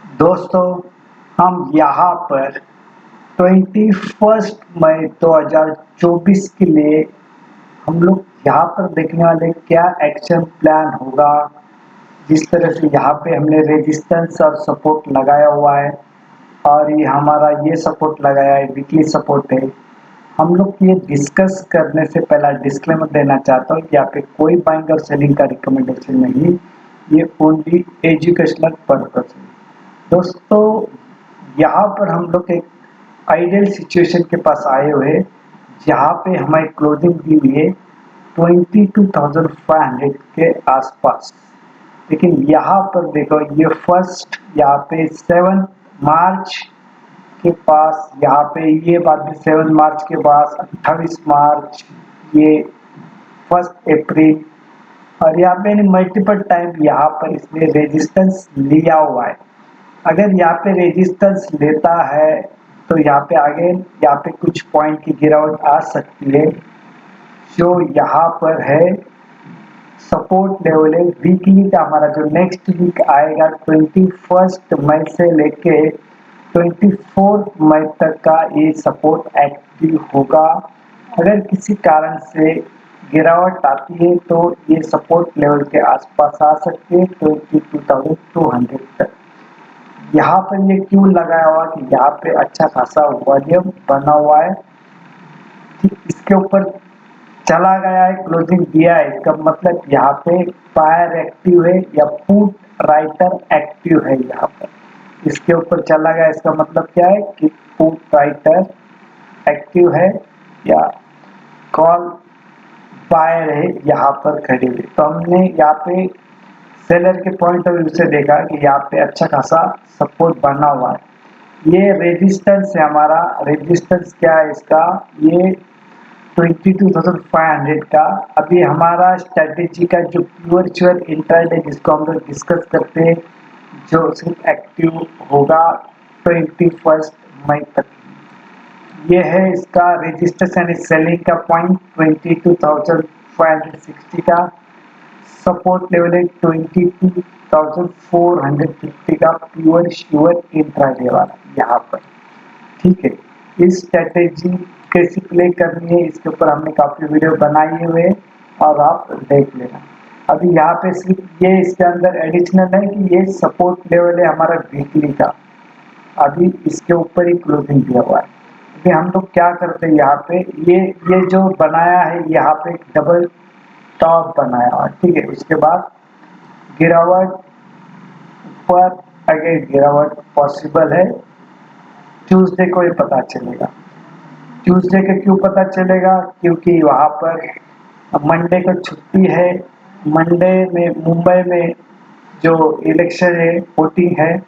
दोस्तों, हम यहाँ पर 21 मई 2024 के लिए हम लोग यहाँ पर देखने वाले क्या एक्शन प्लान होगा। जिस तरह से यहाँ पे हमने रेजिस्टेंस और सपोर्ट लगाया हुआ है और ये हमारा ये सपोर्ट लगाया है, वीकली सपोर्ट है। हम लोग ये डिस्कस करने से पहला डिस्क्लेमर देना चाहता हूँ, यहाँ पे कोई बाइंग और सेलिंग का रिकमेंडेशन नहीं, ये ओनली एजुकेशनल पर्पस है। दोस्तों, यहाँ पर हम लोग एक आइडियल सिचुएशन के पास आए हुए हैं, जहाँ पे हमारी क्लोजिंग दी हुई है 22,500 के आसपास। लेकिन यहाँ पर देखो, ये फर्स्ट यहाँ पे 7 मार्च के पास, यहाँ पे ये बात भी 7 मार्च के पास, 28 मार्च, ये 1 अप्रैल, और यहाँ पे मल्टीपल टाइम यहाँ पर इसने रेजिस्टेंस लिया हुआ है। अगर यहाँ पे रेजिस्टेंस लेता है तो यहाँ पे आगे यहाँ पे कुछ पॉइंट की गिरावट आ सकती है। जो यहाँ पर है सपोर्ट लेवल है वीकली का, हमारा जो नेक्स्ट वीक आएगा 21 मई से लेके 24 मई तक का ये सपोर्ट एक्टिव होगा। अगर किसी कारण से गिरावट आती है तो ये सपोर्ट लेवल के आसपास आ सकती है 22,200 तक। यहाँ पर ये क्यों लगाया हुआ कि यहाँ पे अच्छा खासा वॉल्यूम बना हुआ है, ठीक इसके ऊपर चला गया है, क्लोजिंग दिया है, इसका मतलब यहाँ पे बायर एक्टिव है या पुट राइटर एक्टिव है। यहाँ पर इसके ऊपर चला गया, इसका मतलब क्या है कि पुट राइटर एक्टिव है या कॉल बायर है यहाँ पर खड़ी हुई। तो हमने यहाँ पे सेलर के पॉइंट ऑफ व्यू से देखा कि यहाँ पे अच्छा खासा सपोर्ट बना हुआ है। ये रेजिस्टेंस है, हमारा रेजिस्टेंस क्या है इसका, ये 22,500 का। अभी हमारा स्ट्रेटेजी का जो वर्चुअल इंट्राडे जिसको हम लोग डिस्कस करते हैं, जो सिर्फ एक्टिव होगा 21 मई तक, ये है इसका रेजिस्टेंस यानी सेलिंग का पॉइंट 22,560 का। सपोर्ट लेवल है 22,450 का, प्योर श्योर इंट्राडे वाला यहाँ पर। ठीक है, इस स्ट्रेटेजी कैसे प्ले करनी है इसके ऊपर हमने काफी वीडियो बनाई हुए हैं और आप देख लेना। अभी यहाँ पे सिर्फ ये इसके अंदर एडिशनल है कि ये सपोर्ट लेवल है हमारा वीकली का, अभी इसके ऊपर ही क्लोजिंग दिया हुआ है। अभी हम लोग क्या करते हैं, यहाँ पे ये जो बनाया है यहाँ पे एक डबल टॉप बनाया हुआ, ठीक है। उसके बाद गिरावट ऊपर, अगर गिरावट पॉसिबल है ट्यूसडे को ही पता चलेगा। ट्यूसडे का क्यों पता चलेगा, क्योंकि वहाँ पर मंडे को छुट्टी है। मंडे में मुंबई में जो इलेक्शन है, वोटिंग है,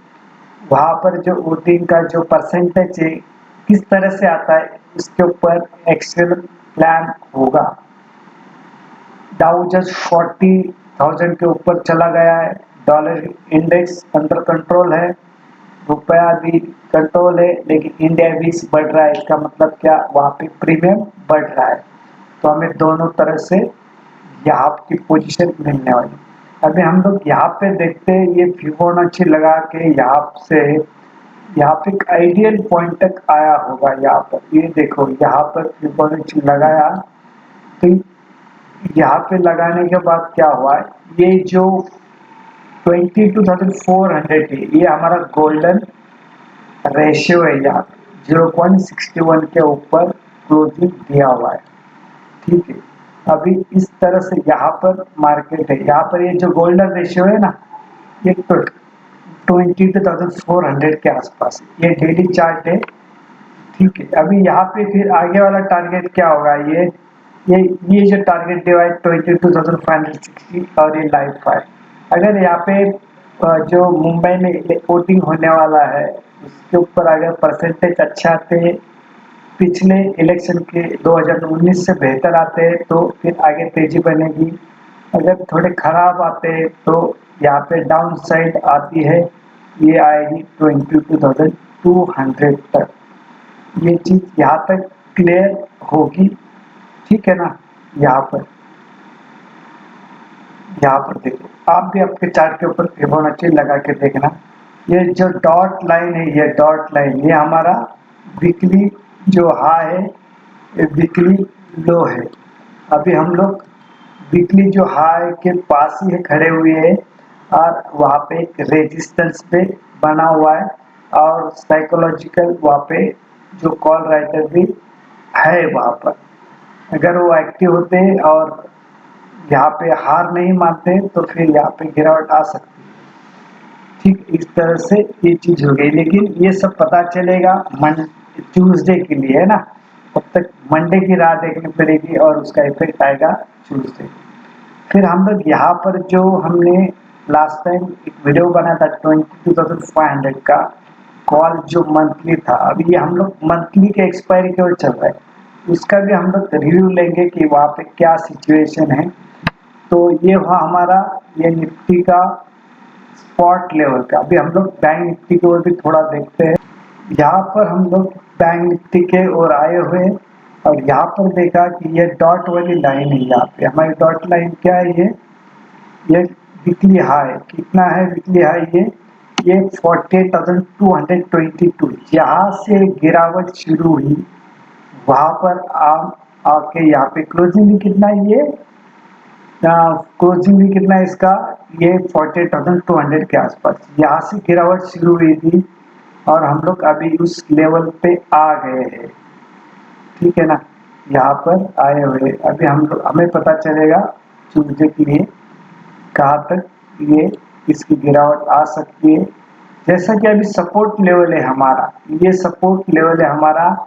वहाँ पर जो वोटिंग का जो परसेंटेज है किस तरह से आता है इसके ऊपर एक्शन प्लान होगा। डाउ जस्ट 40,000 के ऊपर चला गया है, डॉलर इंडेक्स अंडर कंट्रोल है, रुपया भी कंट्रोल है, लेकिन इंडिया भी बढ़ रहा है। इसका मतलब क्या, वहाँ पे प्रीमियम बढ़ रहा है। तो हमें दोनों तरह से यहाँ की पोजीशन मिलने वाली। अभी हम लोग यहाँ पे देखते हैं, ये फिबोनाची लगा के यहाँ से यहाँ पे एक आइडियल पॉइंट तक आया होगा। यहाँ पर ये देखो, यहाँ पर फिबोनाची लगाया, तो यहाँ पे लगाने के बाद क्या हुआ है, ये जो 22,400 है ये हमारा गोल्डन रेशियो है, यहाँ 0.61 के ऊपर क्लोजिंग दिया हुआ है। ठीक है, अभी इस तरह से यहाँ पर मार्केट है, यहाँ पर ये जो गोल्डन रेशियो है ना, ये 22,400 के आसपास, ये डेली चार्ट है। ठीक है, अभी यहाँ पे फिर आगे वाला टारगेट क्या होगा, ये जो टारगेट दिया है 22,560 और ये लाइफ फाइव। अगर यहाँ पे जो मुंबई में वोटिंग होने वाला है उसके ऊपर अगर परसेंटेज अच्छा आते हैं, पिछले इलेक्शन के 2019 से बेहतर आते हैं तो फिर आगे तेजी बनेगी। अगर थोड़े खराब आते हैं तो यहाँ पे डाउन साइड आती है, ये आएगी 22,200 तक। ये चीज यहाँ तक क्लियर होगी, ठीक है ना। यहाँ पर देखो, आप भी आपके चार्ट के ऊपर फिबोनाची लगा के देखना। ये जो डॉट लाइन है, ये डॉट लाइन ये हमारा वीकली जो हाई है, ये वीकली लो है। अभी हम लोग वीकली जो हाई के पास ही है खड़े हुए हैं और वहाँ पे एक रेजिस्टेंस पे बना हुआ है और साइकोलॉजिकल वहाँ पे जो कॉल राइटर भी है वहाँ पर। अगर वो एक्टिव होते और यहाँ पे हार नहीं मानते तो फिर यहाँ पे गिरावट आ सकती है। ठीक इस तरह से ये चीज हो गई, लेकिन ये सब पता चलेगा ट्यूसडे के लिए है ना। तब तक मंडे की राह देखनी पड़ेगी और उसका इफेक्ट आएगा ट्यूसडे। फिर हम लोग यहाँ पर जो हमने लास्ट टाइम एक वीडियो बना था 22,500 का कॉल जो मंथली था, अभी ये हम लोग मंथली के एक्सपायरी की ओर चल रहा है, उसका भी हम लोग रिव्यू लेंगे कि वहाँ पे क्या सिचुएशन है। तो ये हुआ हमारा ये निफ्टी का स्पॉट लेवल का। अभी हम लोग बैंक निफ्टी की ओर भी थोड़ा देखते हैं। यहाँ पर हम लोग बैंक निफ्टी के ओर आए हुए और यहाँ पर देखा कि ये डॉट वाली लाइन है। यहाँ पे हमारी डॉट लाइन क्या है, ये वीकली हाई कितना है, वीकली हाई ये 48,222। जहाँ से गिरावट शुरू हुई वहां पर आके यहाँ पे क्लोजिंग भी कितना है, ये क्लोजिंग भी कितना है इसका, ये 48,200 के आसपास। यहाँ से गिरावट शुरू हुई थी और हम लोग अभी उस लेवल पे आ गए हैं। ठीक है ना, यहाँ पर आए हुए अभी हम लोग हमें पता चलेगा ट्यूसडे के लिए कहाँ तक ये इसकी गिरावट आ सकती है। जैसा कि अभी सपोर्ट लेवल है हमारा, ये सपोर्ट लेवल है हमारा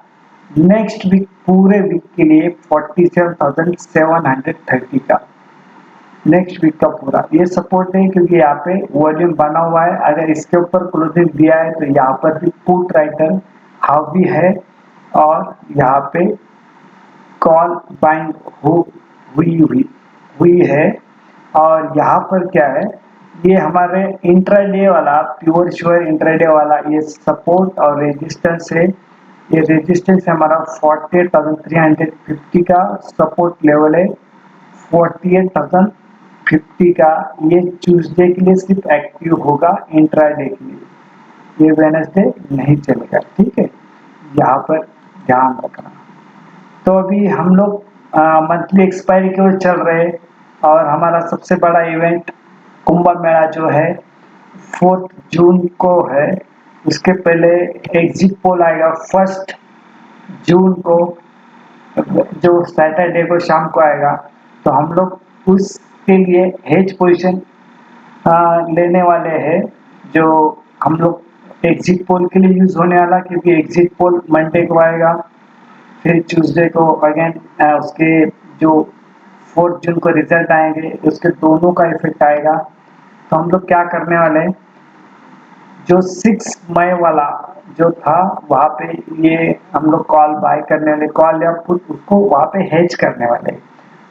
नेक्स्ट वीक पूरे वीक के लिए 47,730 का नेक्स्ट वीक का पूरा ये सपोर्ट है, क्योंकि यहाँ पे वॉल्यूम बना हुआ है। अगर इसके ऊपर क्लोजिंग दिया है तो यहाँ पर भी पुट राइटर हावी है और यहाँ पे कॉल बाइंग हुई है। और यहाँ पर क्या है, ये हमारे इंट्राडे वाला प्योर श्योर इंट्राडे वाला ये सपोर्ट और रेजिस्टेंस है। ये रेजिस्टेंस हमारा 48,350 का सपोर्ट लेवल है, 48,050 का। ये ट्यूसडे के लिए सिर्फ एक्टिव होगा, इंट्राडे के लिए, ये वेडनेसडे नहीं चलेगा। ठीक है, यहाँ पर ध्यान रखना। तो अभी हम लोग मंथली एक्सपायरी की ओर चल रहे और हमारा सबसे बड़ा इवेंट कुंभ मेला जो है 4 जून को है। उसके पहले एग्जिट पोल आएगा 1 जून को, जो सैटरडे को शाम को आएगा। तो हम लोग उसके लिए हेज पोजीशन लेने वाले हैं, जो हम लोग एग्जिट पोल के लिए यूज होने वाला, क्योंकि एग्जिट पोल मंडे को आएगा, फिर ट्यूसडे को अगेन उसके जो 4 जून को रिजल्ट आएंगे उसके दोनों का इफेक्ट आएगा। तो हम लोग क्या करने वाले हैं, जो 6 मई वाला जो था वहाँ पे ये हम लोग कॉल बाय करने वाले, कॉल या पुट उसको वहाँ पे हेज करने वाले।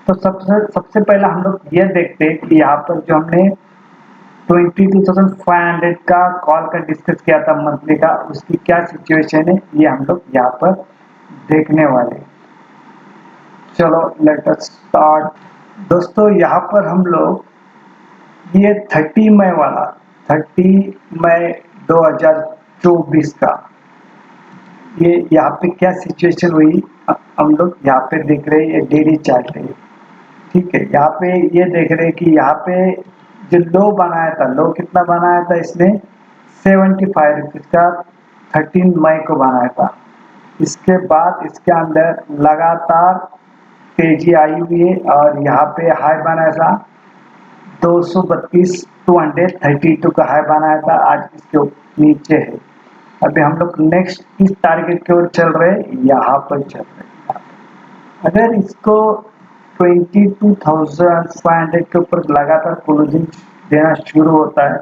तो सबसे पहले हम लोग ये देखते हैं कि यहाँ पर जो हमने 22,500 का कॉल का डिस्कस किया था मंथली का, उसकी क्या सिचुएशन है ये हम लोग यहाँ पर देखने वाले। चलो लेट अस स्टार्ट। दोस्तों यहाँ पर हम लोग ये 30 मई वाला 30 मई 2024 का ये यहाँ पे क्या सिचुएशन हुई हम लोग यहाँ पे देख रहे हैं, ये डेली चार्ट है। ठीक है, यहाँ पे ये देख रहे हैं कि यहाँ पे जो लो बनाया था, लो कितना बनाया था इसने 75 रुपीज का 13 मई को बनाया था। इसके बाद इसके अंदर लगातार तेजी आई हुई है और यहाँ पे हाई बनाया था 232 का हाई बनाया था, आज इसके नीचे है। अभी हम लोग नेक्स्ट इस टारगेट की ओर चल रहे हैं, यहाँ पर चल रहे हैं। अगर इसको 22,500 के ऊपर लगातार क्लोजिंग देना शुरू होता है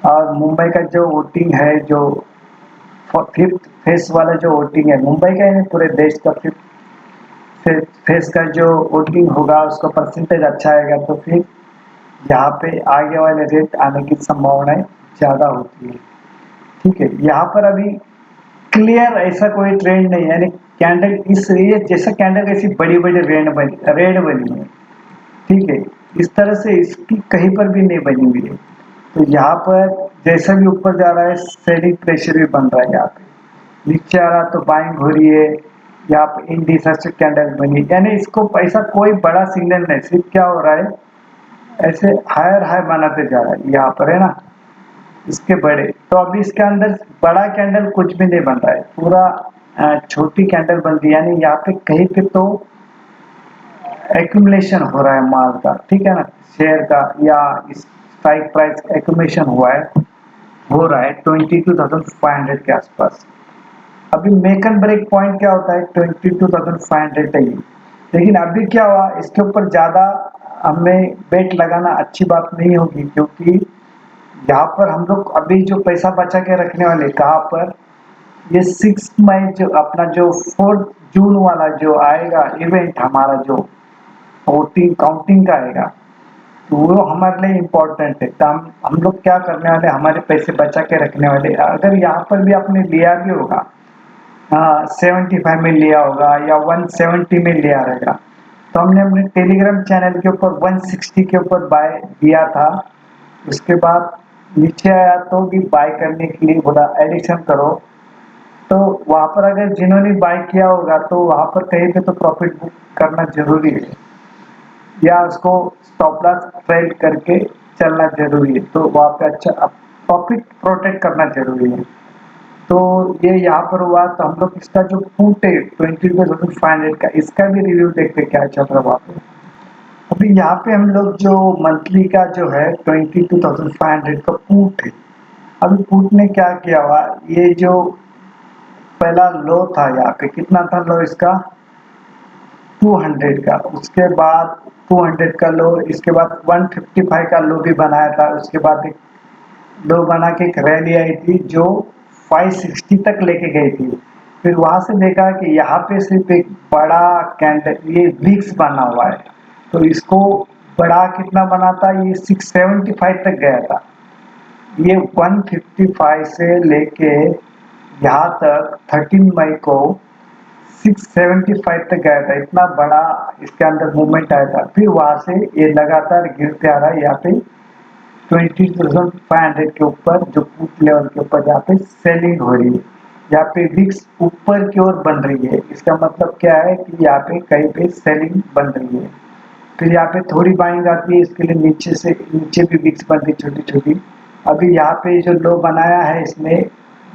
और मुंबई का जो वोटिंग है, जो 5th फेस वाला जो वोटिंग है मुंबई का है, पूरे देश का 5th फेस का जो वोटिंग होगा उसका परसेंटेज अच्छा आएगा, तो फिर यहाँ पे आगे वाले रेट आने की संभावनाएं ज़्यादा होती है। ठीक है, यहाँ पर अभी क्लियर ऐसा कोई ट्रेंड नहीं है, यानी कैंडल इस ये जैसा कैंडल ऐसी बड़ी बड़ी रेड बनी है। ठीक है, इस तरह से इसकी कहीं पर भी नहीं बनी हुई है। तो यहाँ पर जैसा भी ऊपर जा रहा है सेलिंग प्रेशर भी बन रहा है, यहाँ पे नीचे आ रहा तो बाइंग हो रही है, यहाँ पे इंडिसेंट कैंडल बनी, यानी इसको ऐसा कोई बड़ा सिग्नल नहीं, सिर्फ क्या हो रहा है ऐसे हायर हाई बनाते जा रहा है यहाँ पर, है ना, इसके बड़े। तो अभी इसके अंदर बड़ा कैंडल कुछ भी नहीं बन रहा है, पूरा छोटी कैंडल बन रही है, यानी यहाँ पे कहीं पे तो एक्यूमुलेशन हो रहा है माल का, ठीक है ना, शेयर का, या स्ट्राइक प्राइस एक्यूमुलेशन हुआ है, हो रहा है 22,500 के आसपास। अभी मेक एंड ब्रेक पॉइंट क्या होता है 22,500 है ही। लेकिन अभी क्या हुआ, इसके ऊपर ज़्यादा हमें बेट लगाना अच्छी बात नहीं होगी, क्योंकि यहाँ पर हम लोग अभी जो पैसा बचा के रखने वाले, कहाँ पर, ये 6 मई जो अपना जो 4 जून वाला जो आएगा इवेंट हमारा, जो वोटिंग काउंटिंग का आएगा, तो वो हमारे लिए इम्पोर्टेंट है। तो हम लोग क्या करने वाले, हमारे पैसे बचा के रखने वाले। अगर यहाँ पर भी आपने लिया भी होगा, हाँ 75 में लिया होगा या 170 में लिया रहेगा, तो हमने अपने टेलीग्राम चैनल के ऊपर 160 के ऊपर बाय दिया था। उसके बाद नीचे आया तो भी बाय करने के लिए बोला एडिशन करो, तो वहाँ पर अगर जिन्होंने बाय किया होगा तो वहाँ पर कहीं पे तो प्रॉफिट बुक करना जरूरी है, या उसको स्टॉप लॉस ट्रेड करके चलना जरूरी है, तो वहाँ पे अच्छा प्रॉफिट प्रोटेक्ट करना जरूरी है। तो ये यहाँ पर हुआ, तो हम लोग इसका जो पुट है 22,500 का, इसका भी रिव्यू देखते क्या चल रहा है वहाँ पे। अभी यहाँ पे हम लोग जो मंथली का जो है 22,500 का पुट है। अभी पुट ने क्या किया हुआ, ये जो पहला लो था यहाँ पे, कितना था लो इसका 200 का, उसके बाद 200 का लो, इसके बाद 155 का लो भी बनाया था, उसके बाद एक लो बना के एक रैली आई थी जो 560 तक लेके गई थी। फिर वहां से देखा कि यहाँ पे सिर्फ एक बड़ा कैंडल, ये विक्स बना हुआ है, तो इसको बड़ा कितना बना था, ये 675 तक गया था। ये 155 से लेके यहाँ तक 13 मई को 675 तक गया था, इतना बड़ा इसके अंदर मूवमेंट आया था। फिर वहां से ये लगातार गिरते आ रहा है, यहाँ पे 20,500 के ऊपर जो पुट लेवल के ऊपर यहाँ पे सेलिंग हो रही है, यहाँ पे विक्स ऊपर की ओर बन रही है। इसका मतलब क्या है कि यहाँ पे कहीं पे सेलिंग बन रही है। फिर यहाँ पे थोड़ी बाइंग आती है, इसके लिए नीचे से नीचे भी विक्स बन रही छोटी छोटी। अभी यहाँ पे जो लो बनाया है इसने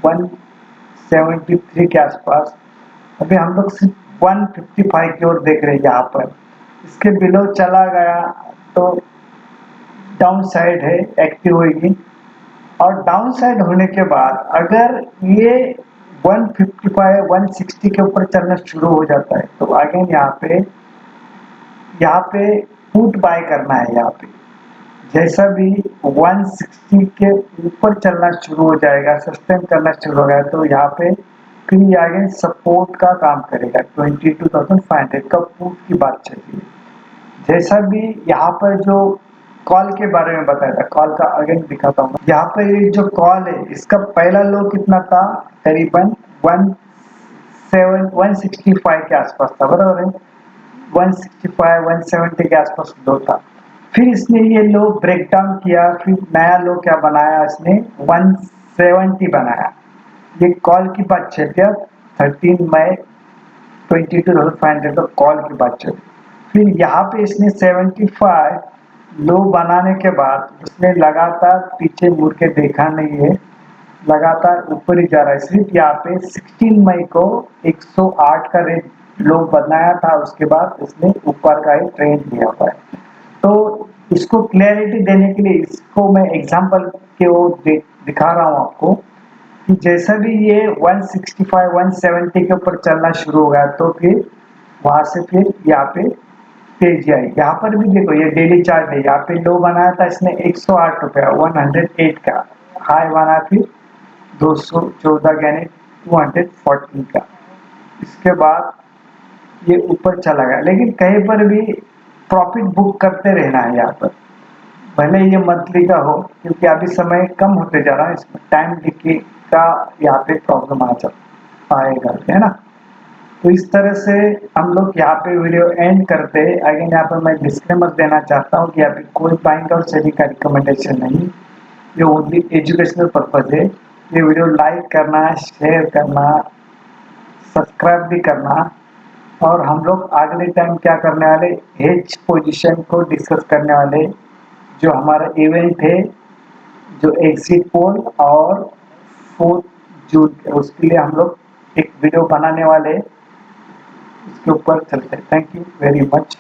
173 के आसपास, अभी हम लोग सिर्फ 155 की ओर देख रहे हैं यहाँ पर। इसके बिलो चला गया तो डाउन साइड है, एक्टिव होगी, और डाउन साइड होने के बाद अगर ये 155 160 के ऊपर चलना शुरू हो जाता है, तो अगेन यहाँ पे पुट बाय करना है। यहाँ पे जैसा भी 160 के ऊपर चलना शुरू हो जाएगा, सस्टेन करना शुरू हो गया, तो यहाँ पे फिर ये आगे सपोर्ट का काम करेगा। 22,500 का पुट की बात चल रही है। जैसा भी यहाँ पर जो कॉल के बारे में बताया था, कॉल का अगेन दिखाता हूँ। यहाँ पर ये जो कॉल है इसका पहला लो कितना था, करीबन 165 के आसपास था, बराबर है, 165 170 के आसपास लो था। फिर इसने ये लो ब्रेक डाउन किया, फिर नया लो क्या बनाया इसने, 170 बनाया। ये कॉल की बात चल रही है, 13 मई 22,500 का कॉल की बात चल रही। फिर यहाँ पे इसने 75 लो बनाने के बाद उसने लगातार पीछे मुड़ के देखा नहीं है, लगातार ऊपर ही जा रहा है। सिर्फ यहाँ पे 16 मई को 108 का रेट लो बनाया था, उसके बाद इसने ऊपर का ही ट्रेंड लिया हुआ है। तो इसको क्लैरिटी देने के लिए इसको मैं एग्जांपल के वो दिखा रहा हूँ आपको कि जैसा भी ये 165 170 के ऊपर चलना शुरू हो गया, तो फिर वहां से फिर यहाँ पे तेजी आई। यहाँ पर भी देखो ये डेली चार्ट है, यहाँ पे लो बनाया था इसने 108 रुपया 108 का, हाई बना फिर 214 यानी 214 का, इसके बाद ये ऊपर चला गया। लेकिन कहीं पर भी प्रॉफिट बुक करते रहना है यहाँ पर, भले ये मंथली का हो, क्योंकि अभी समय कम होते जा रहा है, इसमें टाइम डिके का यहाँ पे प्रॉब्लम आएगा, है ना। तो इस तरह से हम लोग यहाँ पे वीडियो एंड करते हैं। अगेन यहाँ पर मैं डिस्क्लेमर देना चाहता हूँ कि यहाँ पे कोई बाइंग और सेलिंग का रिकमेंडेशन नहीं, ये ओनली एजुकेशनल पर्पज है। ये वीडियो लाइक करना, शेयर करना, सब्सक्राइब भी करना। और हम लोग अगले टाइम क्या करने वाले, हेज पोजीशन को डिस्कस करने वाले। जो हमारा इवेंट है, जो एग्जिट पोल और 4 जून उसके लिए हम लोग एक वीडियो बनाने वाले, इसके ऊपर चलते हैं। Thank you very much.